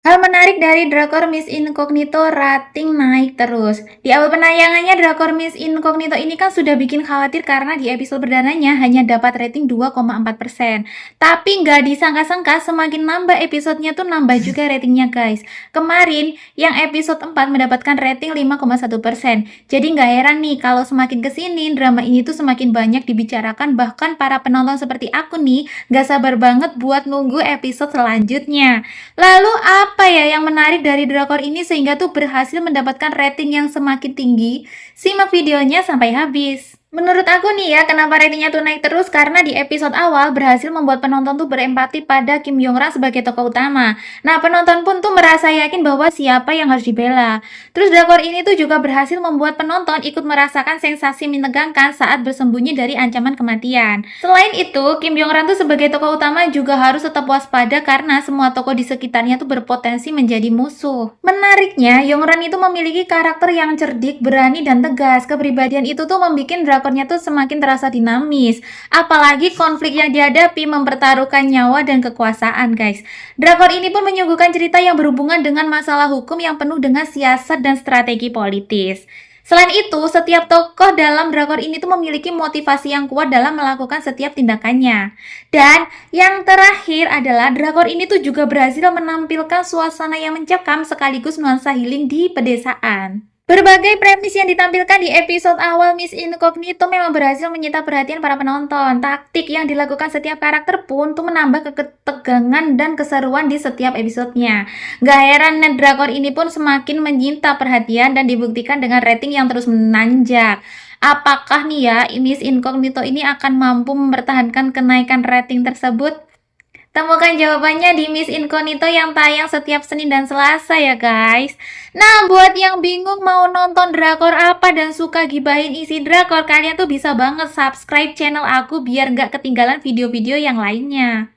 Hal menarik dari drakor Miss Incognito rating naik terus. Di awal penayangannya drakor Miss Incognito ini kan sudah bikin khawatir karena di episode perdananya hanya dapat rating 2,4%. Tapi nggak disangka-sangka semakin nambah episodenya tuh nambah juga ratingnya guys. Kemarin yang episode 4 mendapatkan rating 5,1%. Jadi nggak heran nih kalau semakin kesini drama ini tuh semakin banyak dibicarakan, bahkan para penonton seperti aku nih nggak sabar banget buat nunggu episode selanjutnya. Lalu apa ya yang menarik dari drakor ini sehingga tuh berhasil mendapatkan rating yang semakin tinggi? Simak videonya sampai habis. Menurut aku nih ya, kenapa ratingnya tuh naik terus? Karena di episode awal berhasil membuat penonton tuh berempati pada Kim Yong Ran sebagai tokoh utama. Nah, penonton pun tuh merasa yakin bahwa siapa yang harus dibela. Terus drakor ini tuh juga berhasil membuat penonton ikut merasakan sensasi menegangkan saat bersembunyi dari ancaman kematian. Selain itu, Kim Yong Ran tuh sebagai tokoh utama juga harus tetap waspada karena semua tokoh di sekitarnya tuh berpotensi menjadi musuh. Menariknya, Yong Ran itu memiliki karakter yang cerdik, berani, dan tegas. Kepribadian itu tuh membuat drakornya tuh semakin terasa dinamis. Apalagi konflik yang dihadapi mempertaruhkan nyawa dan kekuasaan, guys. Drakor ini pun menyuguhkan cerita yang berhubungan dengan masalah hukum yang penuh dengan siasat dan strategi politis. Selain itu, setiap tokoh dalam drakor ini tuh memiliki motivasi yang kuat dalam melakukan setiap tindakannya. Dan yang terakhir adalah drakor ini tuh juga berhasil menampilkan suasana yang mencekam sekaligus nuansa healing di pedesaan. Berbagai premis yang ditampilkan di episode awal Miss Incognito memang berhasil menyita perhatian para penonton. Taktik yang dilakukan setiap karakter pun tuh menambah ketegangan dan keseruan di setiap episodenya. Gak heran drakor ini pun semakin menyita perhatian dan dibuktikan dengan rating yang terus menanjak. Apakah nih ya Miss Incognito ini akan mampu mempertahankan kenaikan rating tersebut? Temukan jawabannya di Miss Incognito yang tayang setiap Senin dan Selasa ya guys. Nah, buat yang bingung mau nonton drakor apa dan suka gibahin isi drakor, kalian tuh bisa banget subscribe channel aku biar nggak ketinggalan video-video yang lainnya.